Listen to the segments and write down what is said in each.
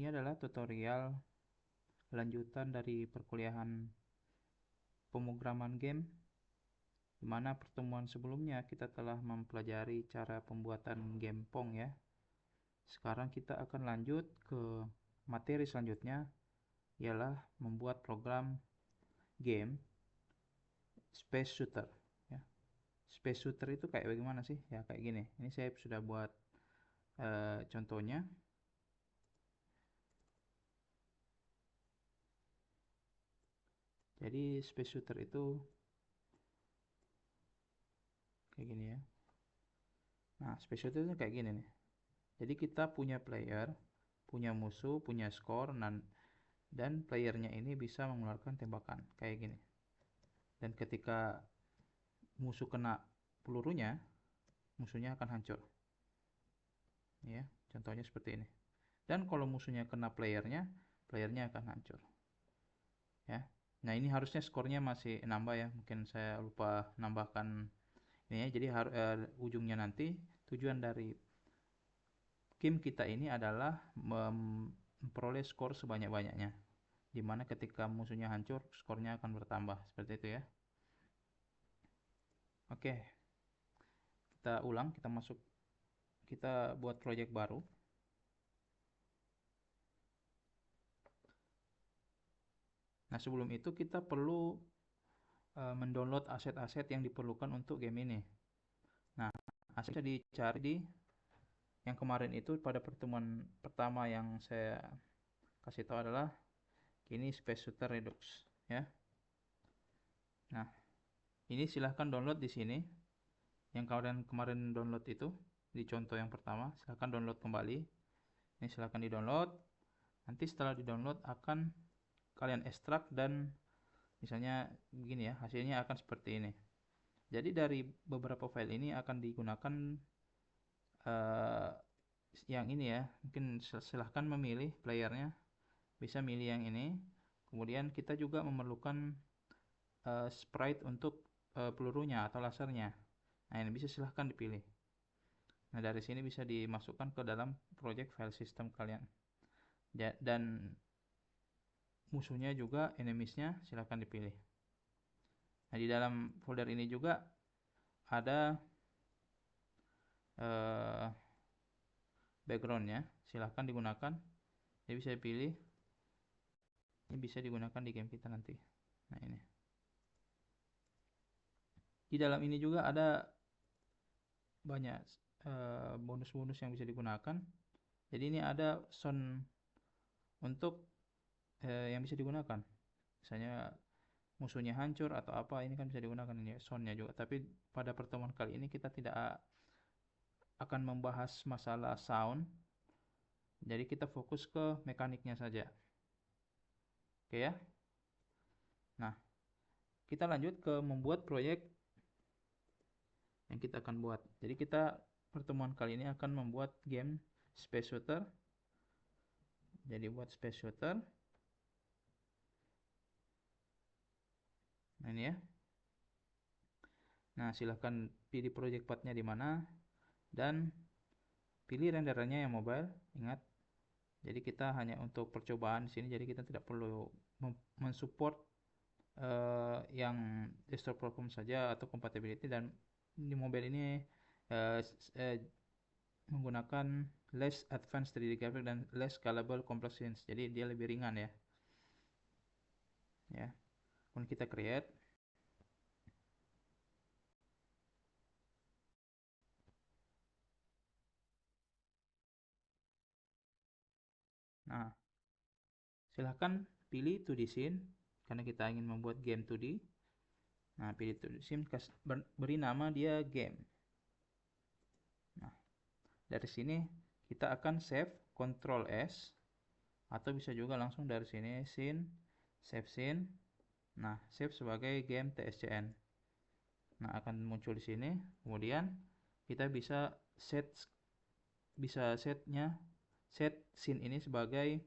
Ini adalah tutorial lanjutan dari perkuliahan pemrograman game, di mana pertemuan sebelumnya kita telah mempelajari cara pembuatan game Pong ya. Sekarang kita akan lanjut ke materi selanjutnya, ialah membuat program game Space Shooter ya. Space Shooter itu kayak bagaimana sih? Ya kayak gini. Ini saya sudah buat contohnya. Jadi Space Shooter itu kayak gini ya. Nah, Space Shooter itu kayak gini nih. Jadi kita punya player, punya musuh, punya skor, dan playernya ini bisa mengeluarkan tembakan kayak gini. Dan ketika musuh kena pelurunya, musuhnya akan hancur. Ya, contohnya seperti ini. Dan kalau musuhnya kena playernya akan hancur. Ya. Nah, ini harusnya skornya masih nambah ya. Mungkin saya lupa nambahkan ini ya. Jadi ujungnya nanti tujuan dari game kita ini adalah memperoleh skor sebanyak-banyaknya, dimana ketika musuhnya hancur, skornya akan bertambah, seperti itu ya. Oke, kita ulang, kita buat project baru. Nah, sebelum itu kita perlu mendownload aset-aset yang diperlukan untuk game ini. Nah, asetnya dicari di yang kemarin itu pada pertemuan pertama yang saya kasih tahu adalah ini Space Shooter Redux ya. Nah, ini silahkan download di sini. Yang kemarin download itu di contoh yang pertama, silahkan download kembali. Ini silahkan di download. Nanti setelah di download akan kalian ekstrak dan misalnya begini ya, hasilnya akan seperti ini. Jadi dari beberapa file ini akan digunakan yang ini ya. Mungkin silahkan memilih playernya, bisa milih yang ini. Kemudian kita juga memerlukan sprite untuk pelurunya atau lasernya. Nah, ini bisa silahkan dipilih. Nah, dari sini bisa dimasukkan ke dalam project file system kalian. Dan musuhnya juga, enemiesnya silahkan dipilih. Nah, di dalam folder ini juga ada backgroundnya, silahkan digunakan. Jadi bisa dipilih. Ini bisa digunakan di game kita nanti. Nah, ini. Di dalam ini juga ada banyak bonus-bonus yang bisa digunakan. Jadi ini ada sound untuk yang bisa digunakan. Misalnya musuhnya hancur atau apa, ini kan bisa digunakan ini soundnya juga. Tapi pada pertemuan kali ini kita tidak akan membahas masalah sound. Jadi kita fokus ke mekaniknya saja. Oke ya. Nah, kita lanjut ke membuat proyek yang kita akan buat. Jadi kita pertemuan kali ini akan membuat game Space Shooter. Jadi buat Space Shooter. Nah, ini ya. Nah, silahkan pilih project path-nya di mana dan pilih renderannya yang mobile. Ingat, jadi kita hanya untuk percobaan di sini. Jadi kita tidak perlu mensupport yang desktop platform saja atau compatibility, dan di mobile ini menggunakan less advanced 3D graphic dan less scalable complex scenes. Jadi dia lebih ringan ya. Ya. Kemudian kita create. Nah, silahkan pilih 2D scene karena kita ingin membuat game 2D. Nah, pilih 2D scene, beri nama dia game. Nah, dari sini kita akan save, Ctrl S, atau bisa juga langsung dari sini scene, save scene. Nah, save sebagai game TSCN. Nah, akan muncul di sini. Kemudian kita bisa set scene ini sebagai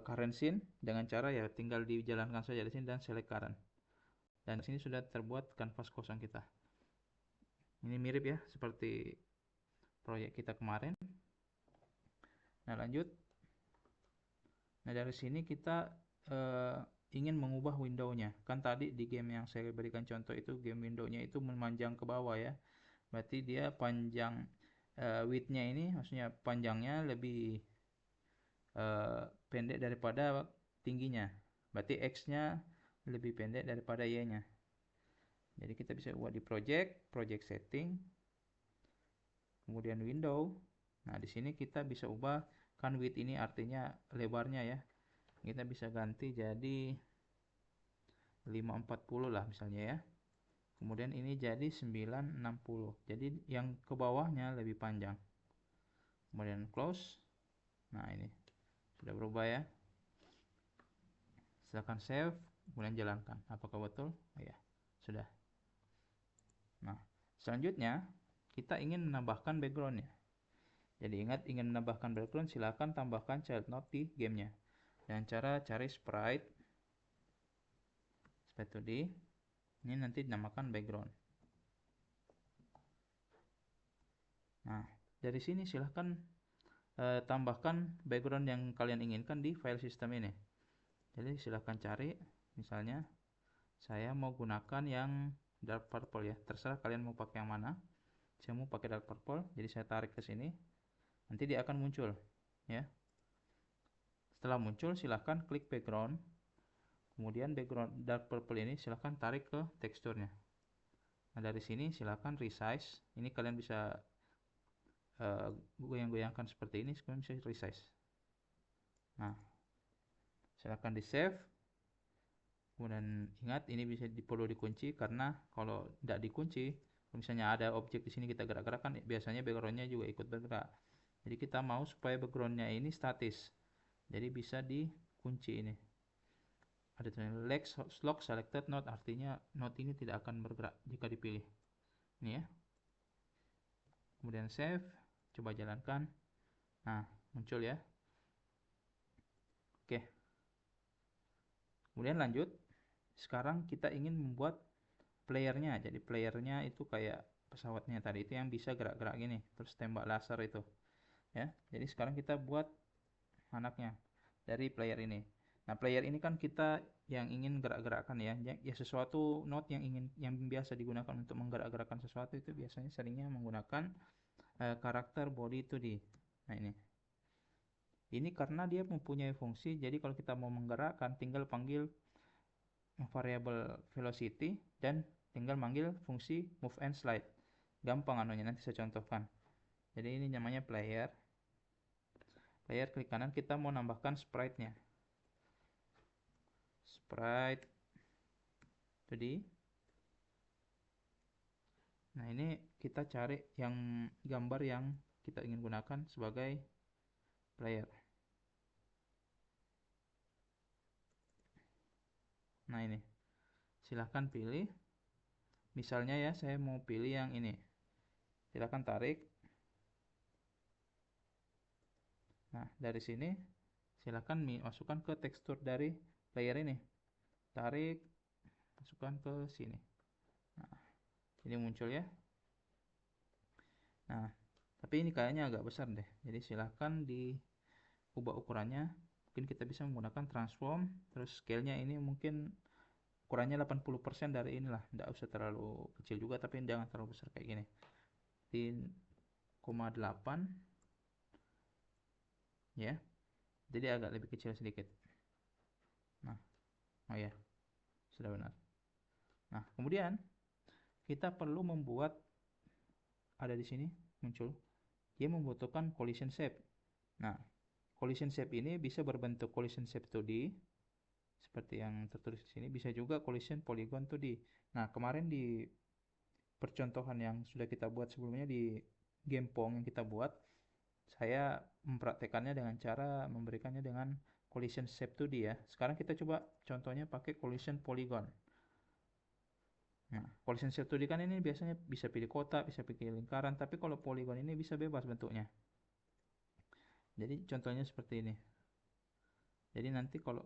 current scene dengan cara ya tinggal dijalankan saja di sini dan select current. Dan di sini sudah terbuat kanvas kosong kita. Ini mirip ya seperti proyek kita kemarin. Nah, lanjut. Nah, dari sini kita ingin mengubah window-nya. Kan tadi di game yang saya berikan contoh itu game window-nya itu memanjang ke bawah ya. Berarti dia panjang width-nya ini, maksudnya panjangnya lebih pendek daripada tingginya. Berarti X-nya lebih pendek daripada Y-nya. Jadi kita bisa buat di project setting, kemudian window. Nah, di sini kita bisa ubah, kan width ini artinya lebarnya ya. Kita bisa ganti jadi 540 lah misalnya ya. Kemudian ini jadi 960. Jadi yang ke bawahnya lebih panjang. Kemudian close. Nah, ini sudah berubah ya. Silakan save, kemudian jalankan. Apakah betul? Oh, ya, sudah. Nah, selanjutnya kita ingin menambahkan backgroundnya. Jadi ingat, ingin menambahkan background, silakan tambahkan child node di gamenya. Dengan cara cari sprite 2D. Ini nanti dinamakan background. Nah, dari sini silahkan tambahkan background yang kalian inginkan di file system ini. Jadi silahkan cari, misalnya saya mau gunakan yang dark purple ya. Terserah kalian mau pakai yang mana. Saya mau pakai dark purple, jadi saya tarik ke sini. Nanti dia akan muncul, ya. Setelah muncul, silahkan klik background. Kemudian background dark purple ini silahkan tarik ke teksturnya. Nah, dari sini silahkan resize. Ini kalian bisa goyang-goyangkan seperti ini, kemudian bisa resize. Nah, silahkan di save. Kemudian ingat, ini bisa perlu dikunci, karena kalau tidak dikunci, misalnya ada objek di sini kita gerak-gerakkan, biasanya backgroundnya juga ikut bergerak. Jadi kita mau supaya backgroundnya ini statis, jadi bisa dikunci ini. Ada tulisan lock selected node, artinya node ini tidak akan bergerak jika dipilih. Ini ya. Kemudian save, coba jalankan. Nah, muncul ya. Oke. Kemudian lanjut. Sekarang kita ingin membuat playernya. Jadi playernya itu kayak pesawatnya tadi itu yang bisa gerak-gerak gini, terus tembak laser itu. Ya. Jadi sekarang kita buat anaknya dari player ini. Nah, player ini kan kita yang ingin gerak-gerakkan ya. Ya, sesuatu node yang biasa digunakan untuk menggerak-gerakkan sesuatu itu biasanya seringnya menggunakan karakter body 2D. Nah, ini karena dia mempunyai fungsi, jadi kalau kita mau menggerakkan tinggal panggil variable velocity dan tinggal manggil fungsi move and slide. Gampang anunya, nanti saya contohkan. Jadi ini namanya player. Player, klik kanan, kita mau nambahkan sprite-nya. Sprite 2D. Nah, ini kita cari yang gambar yang kita ingin gunakan sebagai player. Nah, ini. Silahkan pilih. Misalnya ya, saya mau pilih yang ini. Silahkan tarik. Nah, dari sini silahkan masukkan ke tekstur dari player ini. Tarik, masukkan ke sini. Nah, ini muncul ya. Nah, tapi ini kayaknya agak besar deh. Jadi silahkan diubah ukurannya. Mungkin kita bisa menggunakan transform. Terus scale-nya ini mungkin ukurannya 80% dari inilah. Tidak usah terlalu kecil juga, tapi jangan terlalu besar kayak gini. Di 0,8 ya. Jadi agak lebih kecil sedikit. Nah, oh ya, sudah benar. Nah, kemudian kita perlu membuat, ada di sini muncul, dia membutuhkan collision shape. Nah, collision shape ini bisa berbentuk collision shape 2D seperti yang tertulis di sini, bisa juga collision polygon 2D. Nah, kemarin di percontohan yang sudah kita buat sebelumnya di game Pong yang kita buat, saya mempraktekannya dengan cara memberikannya dengan collision shape 2D ya. Sekarang kita coba contohnya pakai collision polygon. Nah, collision shape 2D kan ini biasanya bisa pilih kotak, bisa pilih lingkaran, tapi kalau polygon ini bisa bebas bentuknya. Jadi contohnya seperti ini. Jadi nanti kalau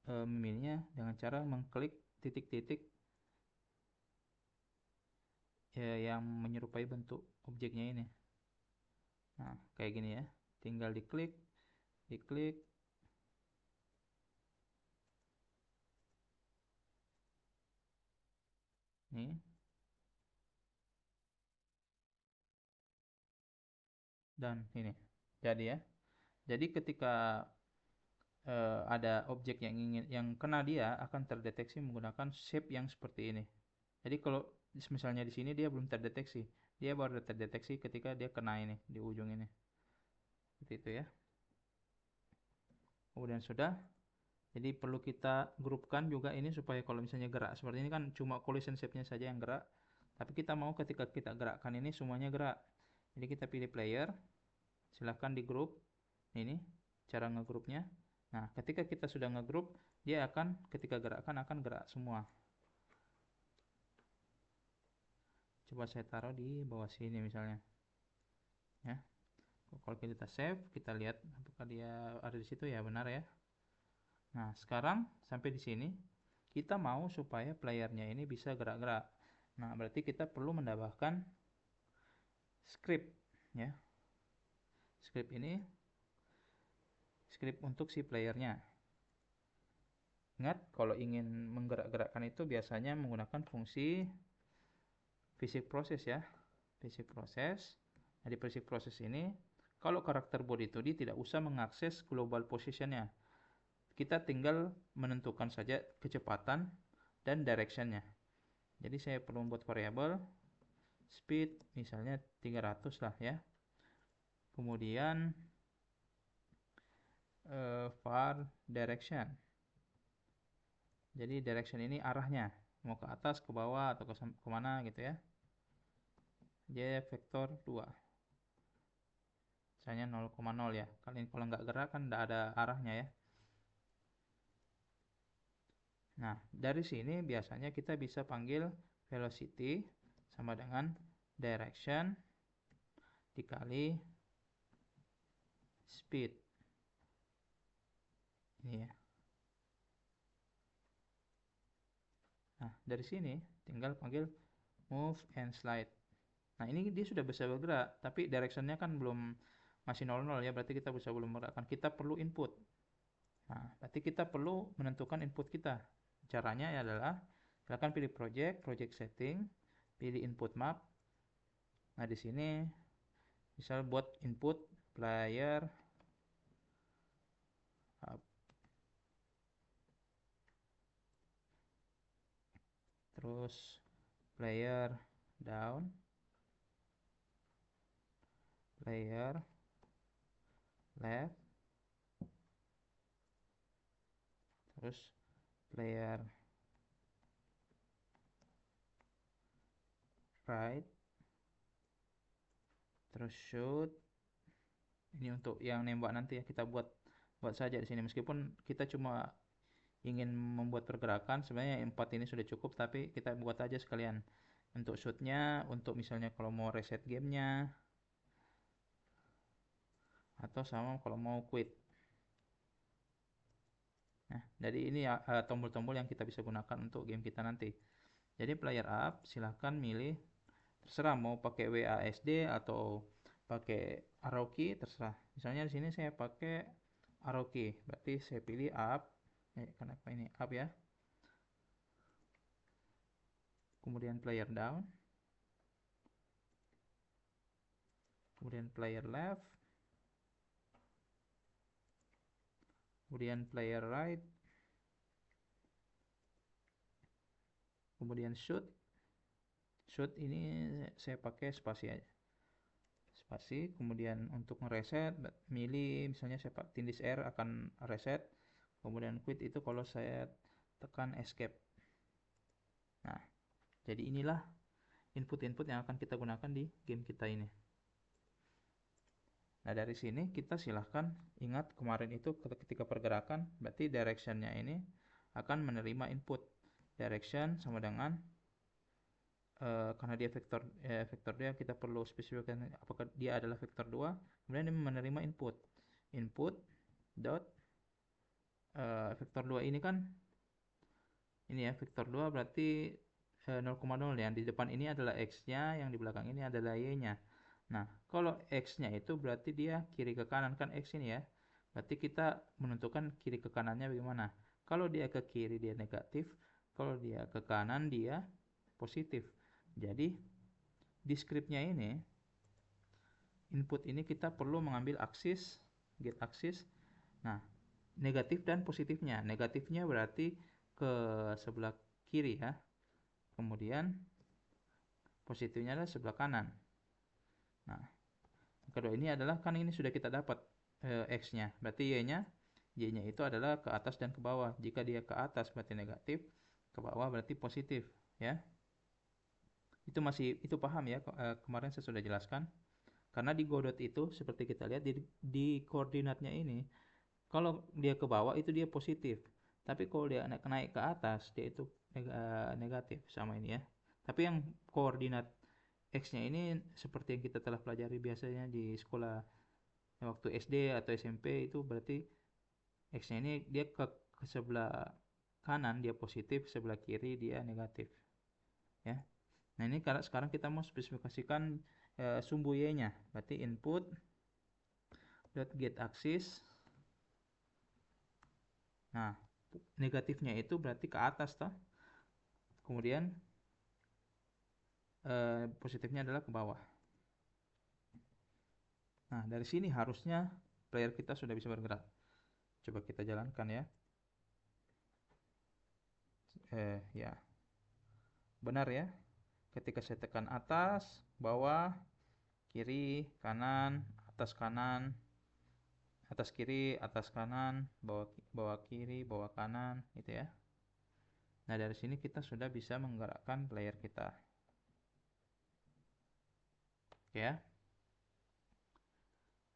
memilihnya dengan cara mengklik titik-titik yang menyerupai bentuk objeknya ini. Nah, kayak gini ya. Tinggal diklik, dan ini. Jadi ya. Jadi ketika ada objek yang kena dia akan terdeteksi menggunakan shape yang seperti ini. Jadi kalau misalnya di sini dia belum terdeteksi, dia baru terdeteksi ketika dia kena ini di ujung ini. Seperti itu ya. Kemudian sudah. Jadi perlu kita grupkan juga ini supaya kalau misalnya gerak seperti ini kan cuma collision shape-nya saja yang gerak. Tapi kita mau ketika kita gerakkan ini semuanya gerak. Jadi kita pilih player, silahkan di grup. Ini cara ngegrupnya. Nah, ketika kita sudah ngegrup, dia akan ketika gerakkan akan gerak semua. Coba saya taruh di bawah sini misalnya. Ya. Kalau kita save, kita lihat apakah dia ada di situ ya, benar ya. Nah, sekarang sampai di sini kita mau supaya playernya ini bisa gerak-gerak. Nah, berarti kita perlu menambahkan script ya. Script ini script untuk si playernya. Ingat, kalau ingin menggerak-gerakkan itu biasanya menggunakan fungsi basic process ya. Basic process. Nah, di basic process ini kalau karakter body2D tidak usah mengakses global positionnya. Kita tinggal menentukan saja kecepatan dan directionnya. Jadi saya perlu membuat variabel speed misalnya 300 lah ya. Kemudian var direction. Jadi direction ini arahnya, mau ke atas, ke bawah, atau kemana gitu ya. Jadi vektor 2. Misalnya 0,0 ya. Kalau nggak gerak kan nggak ada arahnya ya. Nah, dari sini biasanya kita bisa panggil velocity sama dengan direction dikali speed. Ini ya. Nah, dari sini tinggal panggil move and slide. Nah, ini dia sudah bisa bergerak, tapi directionnya kan belum masih 00 ya, berarti kita bisa belum menggerakkan. Kita perlu input. Nah, berarti kita perlu menentukan input kita. Caranya adalah silakan pilih project, project setting, pilih input map. Nah, di sini misal buat input player up. Terus player down, player left, terus player right, terus shoot. Ini untuk yang nembak nanti ya, kita buat saja di sini meskipun kita cuma ingin membuat pergerakan, sebenarnya 4 ini sudah cukup, tapi kita buat aja sekalian untuk shootnya, untuk misalnya kalau mau reset gamenya, atau sama kalau mau quit. Nah, jadi ini ya tombol-tombol yang kita bisa gunakan untuk game kita nanti. Jadi player up, silahkan milih, terserah mau pakai WASD atau pakai arrow key, terserah. Misalnya di sini saya pakai arrow key, berarti saya pilih up. Kenapa ini up ya? Kemudian player down, kemudian player left, kemudian player right, kemudian shoot. Shoot ini saya pakai spasi aja, spasi. Kemudian untuk ngereset milih misalnya saya tindis R akan reset, kemudian quit itu kalau saya tekan escape. Nah, jadi inilah input-input yang akan kita gunakan di game kita ini. Nah, dari sini kita silahkan ingat kemarin itu ketika pergerakan, berarti directionnya ini akan menerima input. Direction sama dengan karena dia vektor dia, kita perlu spesifikasikan apakah dia adalah vektor 2. Kemudian dia menerima input dot vektor 2 ini kan ini ya, vektor 2 berarti 0,0 ya. Di depan ini adalah x-nya, yang di belakang ini adalah y-nya. Nah, kalau x-nya itu berarti dia kiri ke kanan kan x ini ya. Berarti kita menentukan kiri ke kanannya bagaimana. Kalau dia ke kiri dia negatif, kalau dia ke kanan dia positif. Jadi di scriptnya ini input ini kita perlu mengambil aksis, get aksis. Nah, negatif dan positifnya. Negatifnya berarti ke sebelah kiri ya. Kemudian positifnya adalah sebelah kanan. Nah, kedua ini adalah kan ini sudah kita dapat X-nya. Berarti Y-nya itu adalah ke atas dan ke bawah. Jika dia ke atas berarti negatif, ke bawah berarti positif, ya. Itu paham ya? Kemarin saya sudah jelaskan. Karena di Godot itu seperti kita lihat di koordinatnya ini, kalau dia ke bawah itu dia positif. Tapi kalau dia naik ke atas dia itu negatif sama ini ya. Tapi yang koordinat X-nya ini seperti yang kita telah pelajari biasanya di sekolah waktu SD atau SMP, itu berarti X-nya ini dia ke sebelah kanan dia positif, sebelah kiri dia negatif ya. Nah, ini karena sekarang kita mau spesifikasikan sumbu Y-nya. Berarti input dot get axis. Nah, negatifnya itu berarti ke atas toh. Kemudian positifnya adalah ke bawah. Nah, dari sini harusnya player kita sudah bisa bergerak. Coba kita jalankan ya. Ya. Benar ya. Ketika saya tekan atas, bawah, kiri, kanan, atas kanan, atas kiri, atas kanan, bawah kiri, bawah kanan, gitu ya. Nah, dari sini kita sudah bisa menggerakkan player kita. Oke ya.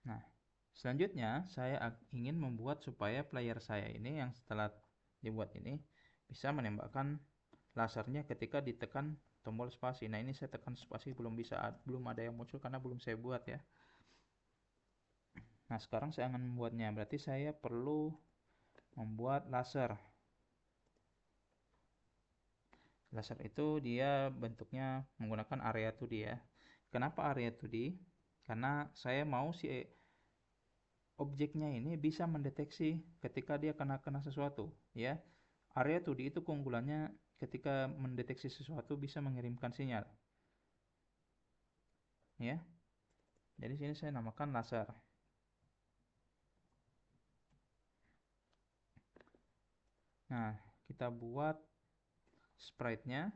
Nah, selanjutnya saya ingin membuat supaya player saya ini yang setelah dibuat ini bisa menembakkan lasernya ketika ditekan tombol spasi. Nah, ini saya tekan spasi belum ada yang muncul karena belum saya buat ya. Nah, sekarang saya akan membuatnya. Berarti saya perlu membuat laser. Laser itu dia bentuknya menggunakan area 2D ya. Kenapa area 2D? Karena saya mau si objeknya ini bisa mendeteksi ketika dia kena sesuatu ya. Area 2D itu keunggulannya ketika mendeteksi sesuatu bisa mengirimkan sinyal ya. Jadi sini saya namakan laser. Nah, kita buat sprite-nya.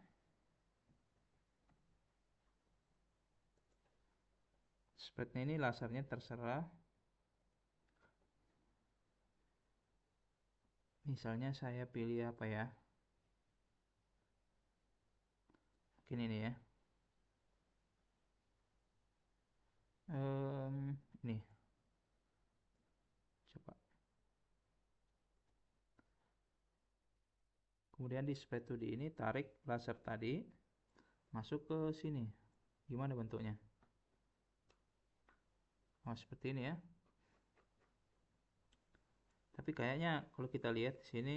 Sprite-nya ini lasernya terserah. Misalnya saya pilih apa ya? Mungkin ini ya. Ini. Coba. Kemudian di sprite 2D ini tarik laser tadi masuk ke sini. Gimana bentuknya? Oh, seperti ini ya. Tapi kayaknya kalau kita lihat di sini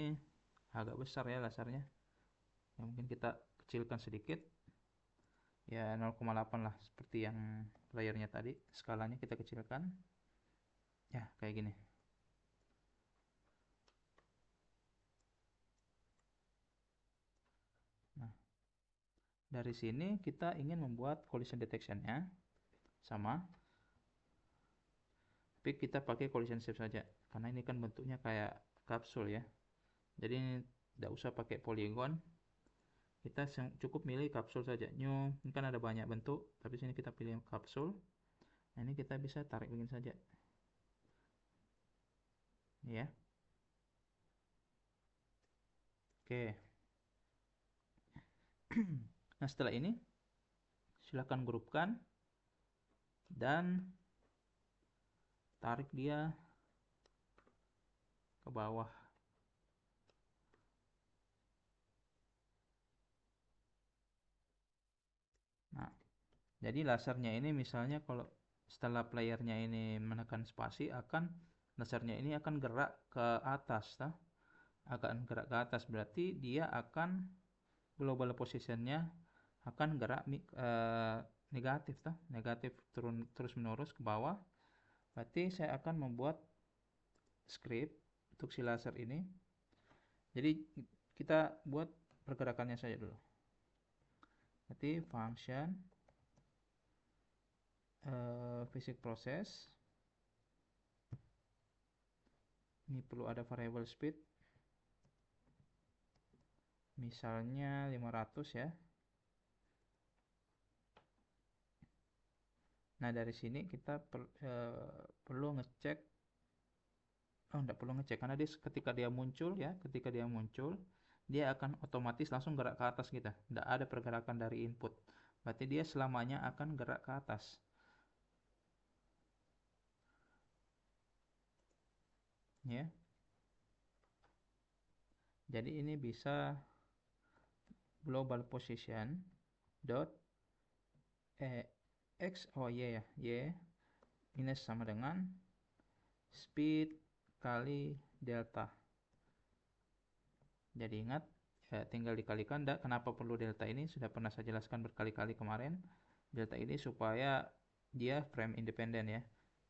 agak besar ya lasernya. Ya, mungkin kita kecilkan sedikit. Ya 0,8 lah seperti yang layarnya tadi. Skalanya kita kecilkan. Ya, kayak gini. Nah, dari sini kita ingin membuat collision detection-nya sama. Tapi kita pakai collision shape saja karena ini kan bentuknya kayak kapsul ya. Jadi tidak usah pakai polygon. Kita cukup milih kapsul saja. Ini kan ada banyak bentuk, tapi sini kita pilih kapsul. Nah, ini kita bisa tarik begini saja. Ya. Oke. Nah, setelah ini silakan grupkan dan tarik dia ke bawah. Nah, jadi lasernya ini misalnya kalau setelah playernya ini menekan spasi lasernya ini akan gerak ke atas, akan gerak ke atas, berarti dia akan global positionnya akan gerak negatif, negatif terus menerus ke bawah. Berarti saya akan membuat script untuk si laser ini. Jadi kita buat pergerakannya saja dulu. Berarti function basic process. Ini perlu ada variable speed, misalnya 500 ya. Nah, dari sini kita perlu ngecek, enggak perlu ngecek karena ketika dia muncul ya, dia akan otomatis langsung gerak ke atas kita. Tidak ada pergerakan dari input. Berarti dia selamanya akan gerak ke atas. Ya. Jadi ini bisa global position dot x y ya, y ini sama dengan speed kali delta. Jadi ingat, tinggal dikalikan. Kenapa perlu delta ini? Sudah pernah saya jelaskan berkali-kali kemarin. Delta ini supaya dia frame independen ya.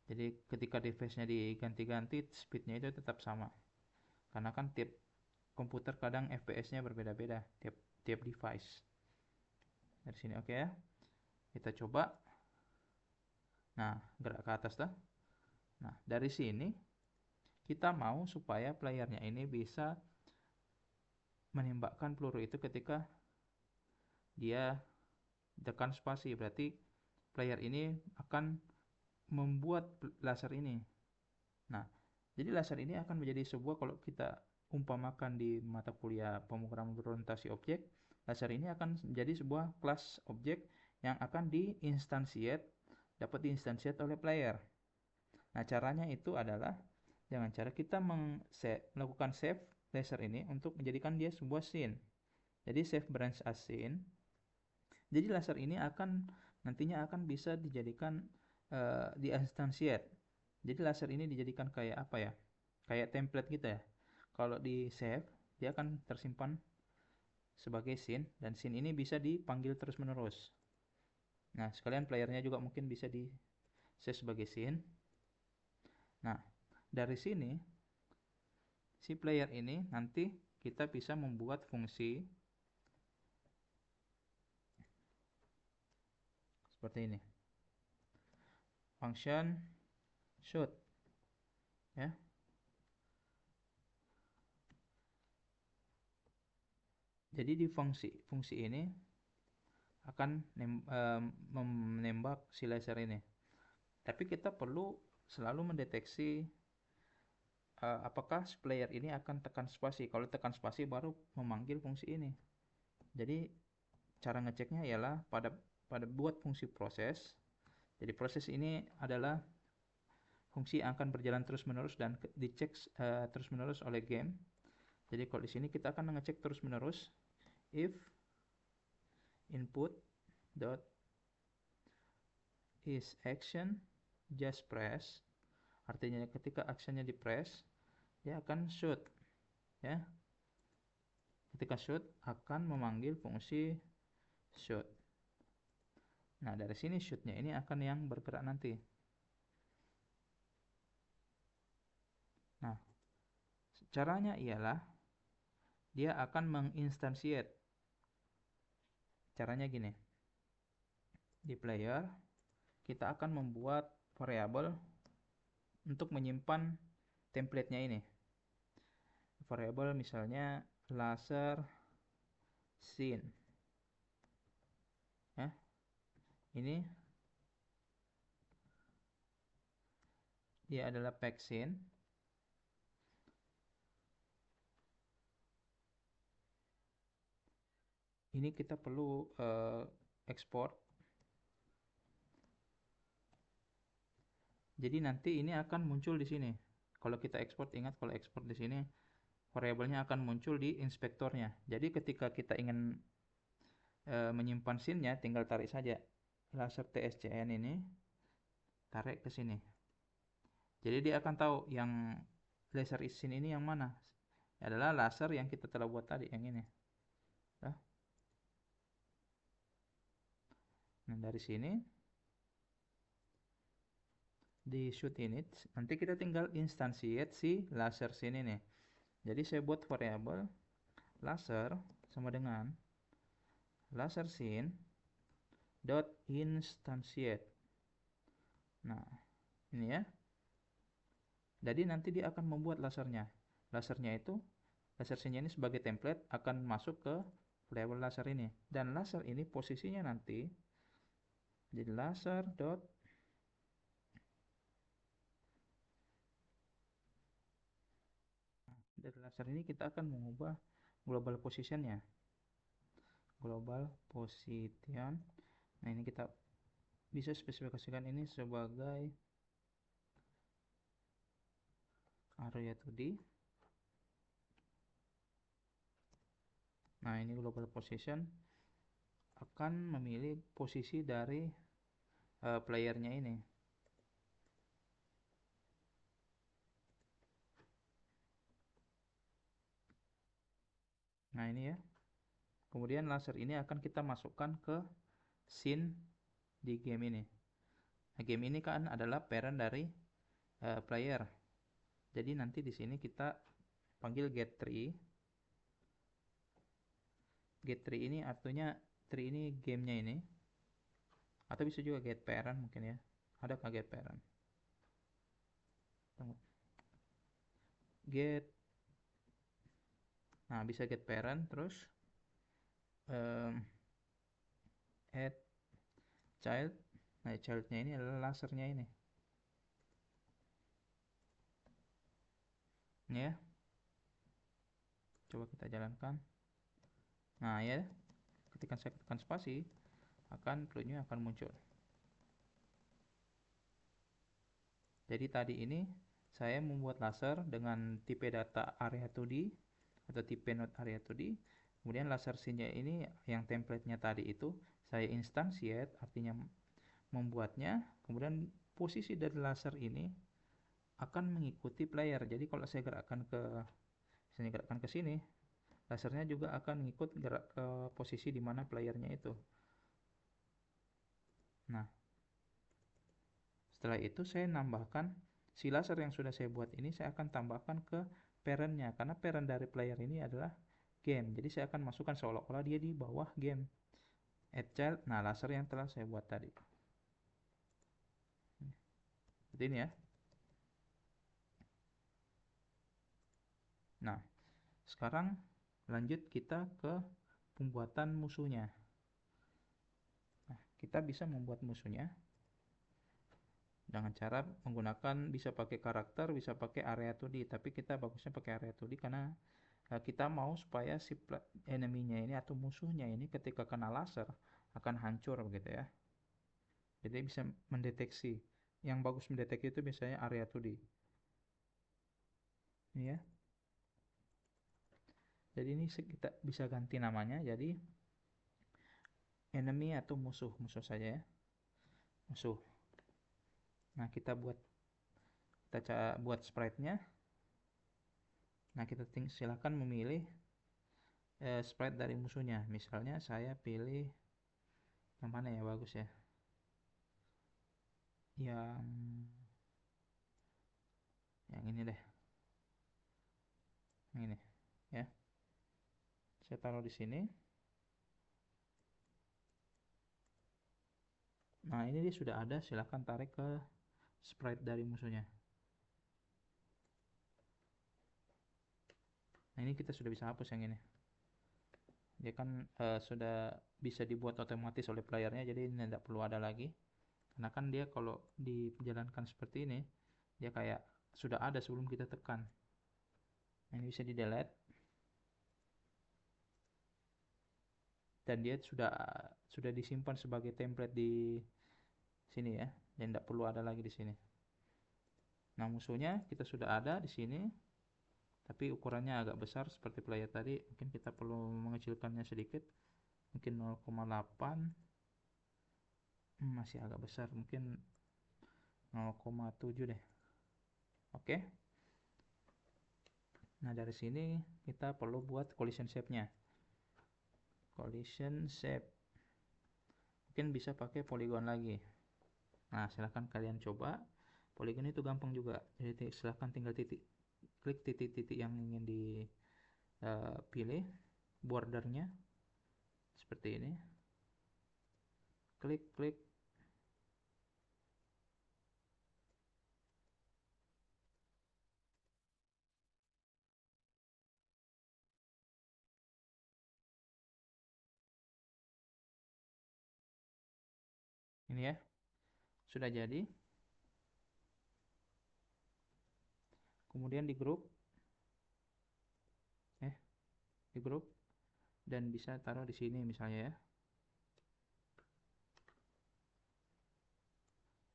Jadi ketika device-nya diganti-ganti, speed-nya itu tetap sama. Karena kan tiap komputer kadang FPS-nya berbeda-beda tiap device. Dari sini oke ya. Kita coba. Nah, gerak ke atas dah. Nah, dari sini kita mau supaya playernya ini bisa menembakkan peluru itu ketika dia tekan spasi. Berarti player ini akan membuat laser ini. Nah, jadi laser ini akan menjadi sebuah, kalau kita umpamakan di mata kuliah pemrograman berorientasi objek, laser ini akan menjadi sebuah kelas objek yang akan dapat diinstansiat oleh player. Nah, caranya itu adalah dengan cara kita melakukan save laser ini untuk menjadikan dia sebuah scene. Jadi save branch as scene. Jadi laser ini nantinya akan bisa dijadikan diinstansiat. Jadi laser ini dijadikan kayak apa ya? Kayak template gitu ya. Kalau di save, dia akan tersimpan sebagai scene, dan scene ini bisa dipanggil terus-menerus. Nah, sekalian playernya juga mungkin bisa di save sebagai scene. Nah, dari sini si player ini nanti kita bisa membuat fungsi seperti ini. Function shoot ya. Jadi di fungsi ini akan menembak si laser ini. Tapi kita perlu selalu mendeteksi apakah player ini akan tekan spasi. Kalau tekan spasi baru memanggil fungsi ini. Jadi cara ngeceknya ialah pada buat fungsi proses. Jadi proses ini adalah fungsi yang akan berjalan terus-menerus dan dicek terus-menerus oleh game. Jadi kalau di sini kita akan mengecek terus-menerus if input dot is action just press, artinya ketika actionnya di press dia akan shoot ya. Ketika shoot akan memanggil fungsi shoot. Nah, dari sini shootnya ini akan yang bergerak nanti. Nah, caranya ialah dia akan menginstansiate. Caranya gini. Di player kita akan membuat variabel untuk menyimpan template-nya ini. Variabel misalnya laser scene. Ya. Ini dia adalah pack scene. Ini kita perlu export. Jadi nanti ini akan muncul di sini. Kalau kita export, ingat kalau export di sini variabelnya akan muncul di inspektornya. Jadi ketika kita ingin menyimpan scene-nya, tinggal tarik saja laser TSCN ini, tarik ke sini. Jadi dia akan tahu yang laser scene ini yang mana. Adalah laser yang kita telah buat tadi, yang ini. Nah, dari sini di shoot ini nanti kita tinggal instansiate si laser scene ini. Jadi saya buat variabel laser sama dengan laser scene dot instantiate. Nah, ini ya. Jadi nanti dia akan membuat lasernya. Lasernya itu, laser sinya ini sebagai template akan masuk ke label laser ini. Dan laser ini posisinya nanti jadi laser dot, dari laser ini kita akan mengubah global positionnya. Global position. Nah, ini kita bisa spesifikasikan ini sebagai area 2D. Nah, ini global position akan memilih posisi dari playernya ini. Nah, ini ya. Kemudian laser ini akan kita masukkan ke scene di game ini. Nah, game ini kan adalah parent dari player. Jadi nanti di sini kita panggil get tree. Get tree ini artinya tree ini gamenya ini. Atau bisa juga get parent mungkin ya. Ada get parent? Get. Nah, bisa get parent terus add child. Nah, childnya ini adalah lasernya ini. Ini ya. Coba kita jalankan. Nah, ya. Ketika saya tekan spasi, fluidnya akan muncul. Jadi tadi ini saya membuat laser dengan tipe data area 2D atau tipe node area 2D. Kemudian laser scene ini yang template-nya tadi itu saya instantiate, artinya membuatnya. Kemudian posisi dari laser ini akan mengikuti player. Jadi kalau saya gerakkan ke sini, lasernya juga akan mengikut gerak ke posisi di mana playernya itu. Nah, setelah itu saya nambahkan si laser yang sudah saya buat ini, saya akan tambahkan ke parentnya, karena parent dari player ini adalah game. Jadi saya akan masukkan seolah-olah dia di bawah game. Add child. Nah, laser yang telah saya buat tadi. Seperti ini ya. Nah, sekarang lanjut kita ke pembuatan musuhnya. Nah, kita bisa membuat musuhnya dengan cara menggunakan, bisa pakai karakter, bisa pakai area 2D, tapi kita bagusnya pakai area 2D karena kita mau supaya si enemy-nya ini atau musuhnya ini ketika kena laser akan hancur begitu ya. Jadi bisa mendeteksi. Yang bagus mendeteksi itu biasanya area 2D. Ini ya. Jadi ini kita bisa ganti namanya jadi enemy atau musuh saja ya. Musuh. Nah, kita buat sprite-nya. Nah, kita silakan memilih sprite dari musuhnya. Misalnya saya pilih yang mana ya bagus ya. Yang ini deh. Yang ini ya. Saya taruh di sini. Nah, ini dia sudah ada, silahkan tarik ke sprite dari musuhnya. Nah, ini kita sudah bisa hapus yang ini. Dia kan sudah bisa dibuat otomatis oleh playernya, jadi ini tidak perlu ada lagi. Karena kan dia kalau dijalankan seperti ini, dia kayak sudah ada sebelum kita tekan. Nah, ini bisa di delete. Dan dia sudah disimpan sebagai template di sini ya, dan tidak perlu ada lagi di sini. Nah, musuhnya kita sudah ada di sini, tapi ukurannya agak besar seperti player tadi. Mungkin kita perlu mengecilkannya sedikit, mungkin 0,8. Masih agak besar, mungkin 0,7 deh. Oke. Nah, dari sini kita perlu buat collision shape-nya. Collision shape mungkin bisa pakai polygon lagi. Nah, silahkan kalian coba. Polygon itu gampang juga, jadi silahkan tinggal klik titik-titik yang ingin dipilih bordernya seperti ini, klik Ini ya, sudah jadi. Kemudian di grup, di grup, dan bisa taruh di sini misalnya ya.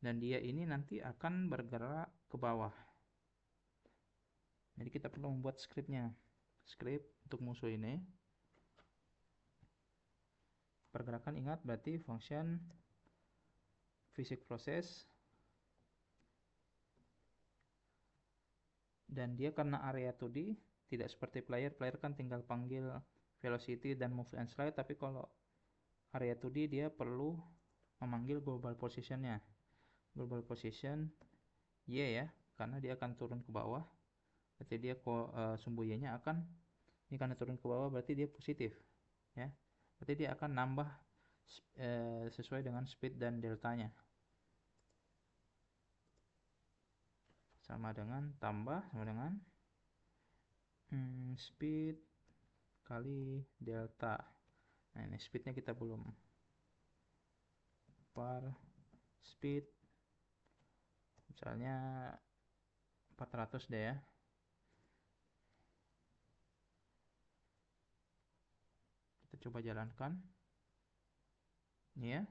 Dan dia ini nanti akan bergerak ke bawah. Jadi kita perlu membuat scriptnya. Script untuk musuh ini. Pergerakan ingat berarti function physics process. Dan dia karena area 2D, tidak seperti player. Player kan tinggal panggil velocity dan move and slide. Tapi kalau area 2D dia perlu memanggil global positionnya. Global position Y ya, karena dia akan turun ke bawah. Berarti dia sumbu Y-nya akan, ini karena turun ke bawah berarti dia positif ya. Berarti dia akan nambah sesuai dengan speed dan deltanya. Sama dengan tambah sama dengan speed kali delta. Nah ini speednya kita belum. Par speed misalnya 400 deh ya. Kita coba jalankan. Ini ya.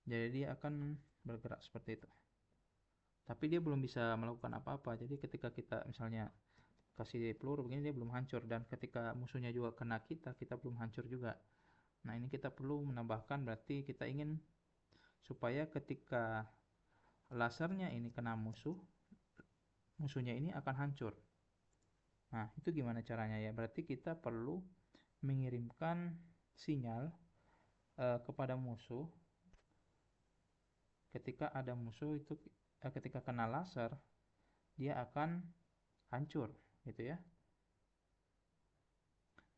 Jadi dia akan bergerak seperti itu. Tapi dia belum bisa melakukan apa-apa. Jadi ketika kita misalnya kasih peluru begini dia belum hancur, dan ketika musuhnya juga kena kita belum hancur juga. Nah ini kita perlu menambahkan, berarti kita ingin supaya ketika lasernya ini kena musuhnya ini akan hancur. Nah itu gimana caranya ya? Berarti kita perlu mengirimkan sinyal kepada musuh ketika ada musuh itu ketika kena laser dia akan hancur gitu ya.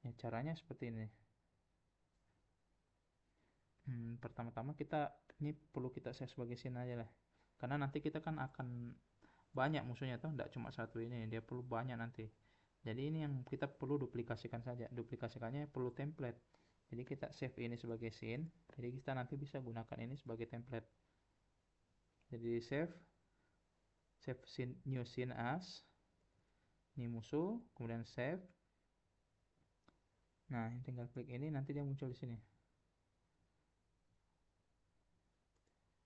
Ya caranya seperti ini. Pertama-tama kita ini perlu kita save sebagai scene aja lah, karena nanti kita kan akan banyak musuhnya tuh, tidak cuma satu ini, dia perlu banyak nanti. Jadi ini yang kita perlu duplikasikan saja. Duplikasikannya perlu template. Jadi kita save ini sebagai scene, jadi kita nanti bisa gunakan ini sebagai template. Jadi save scene, new scene as, ini musuh, kemudian save. Nah tinggal klik ini, nanti dia muncul di sini.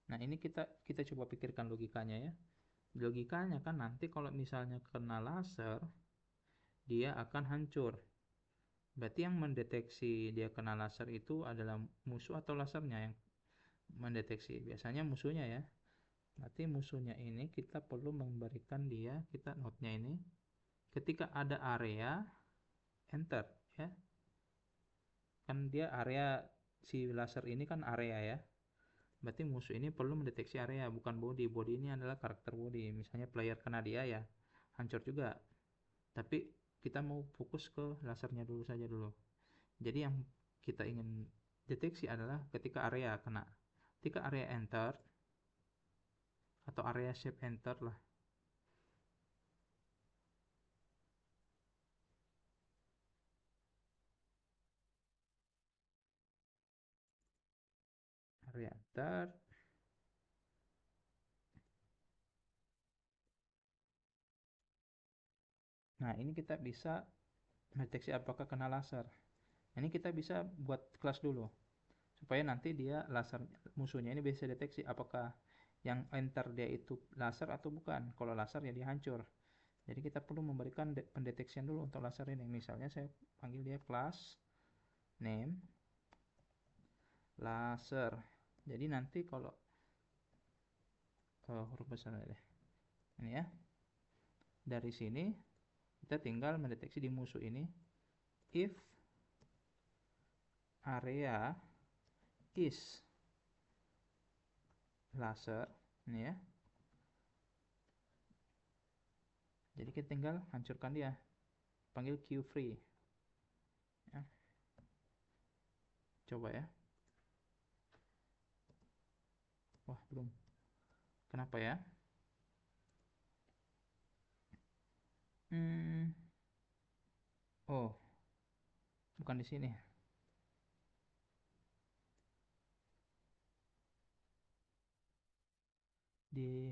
Nah ini kita coba pikirkan logikanya ya. Logikanya kan nanti kalau misalnya kena laser dia akan hancur. Berarti yang mendeteksi dia kena laser itu adalah musuh atau lasernya yang mendeteksi? Biasanya musuhnya ya. Berarti musuhnya ini kita perlu memberikan dia, kita note-nya ini ketika ada area enter ya. Kan dia area, si laser ini kan area ya. Berarti musuh ini perlu mendeteksi area, bukan body. Body ini adalah karakter body. Misalnya player kena dia ya hancur juga. Tapi kita mau fokus ke lasernya dulu saja dulu. Jadi yang kita ingin deteksi adalah ketika area kena. Ketika area enter atau area shape enter lah. Area enter. Nah, ini kita bisa mendeteksi apakah kena laser. Ini kita bisa buat kelas dulu supaya nanti dia laser musuhnya ini bisa deteksi apakah yang enter dia itu laser atau bukan. Kalau laser ya dia hancur. Jadi kita perlu memberikan pendeteksian dulu untuk laser ini. Misalnya saya panggil dia class name laser. Jadi nanti kalau huruf besar deh. Ini ya. Dari sini kita tinggal mendeteksi di musuh ini if area is laser ini ya. Jadi kita tinggal hancurkan dia. Panggil queue free. Ya. Coba ya. Wah, belum. Kenapa ya? Oh, bukan di sini.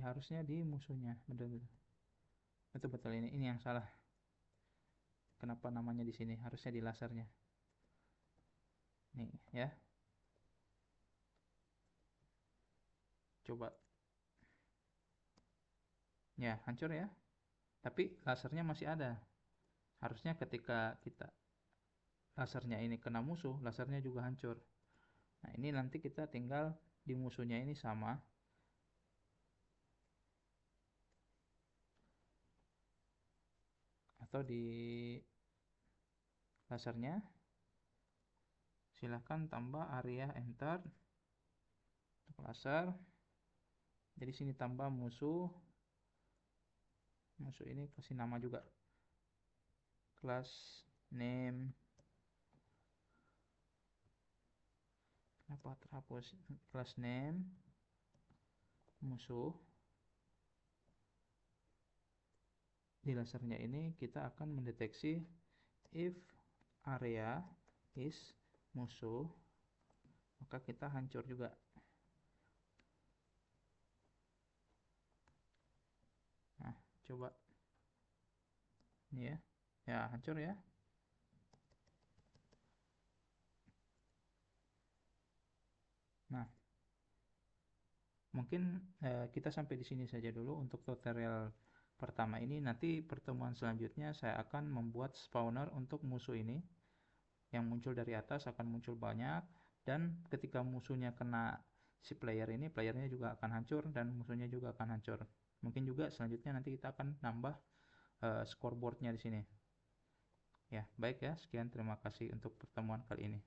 harusnya di musuhnya. Betul ini yang salah. Kenapa namanya di sini? Harusnya di lasernya. Nih ya. Coba. Ya, hancur ya. Tapi lasernya masih ada. Harusnya ketika kita lasernya ini kena musuh, lasernya juga hancur. Nah, ini nanti kita tinggal di musuhnya ini sama. Atau di lasernya. Silahkan tambah area enter. Untuk laser. Jadi sini tambah musuh. Musuh ini kasih nama juga. Class name. Kenapa terhapus? Class name musuh. Di lasernya ini kita akan mendeteksi if area is musuh, maka kita hancur juga. Nah, coba ini ya. Ya, hancur ya. Nah, mungkin kita sampai di sini saja dulu untuk tutorial pertama ini. Nanti pertemuan selanjutnya saya akan membuat spawner untuk musuh ini. Yang muncul dari atas akan muncul banyak, dan ketika musuhnya kena si player ini, playernya juga akan hancur dan musuhnya juga akan hancur. Mungkin juga selanjutnya nanti kita akan nambah scoreboardnya di sini. Ya, baik ya. Sekian, terima kasih untuk pertemuan kali ini.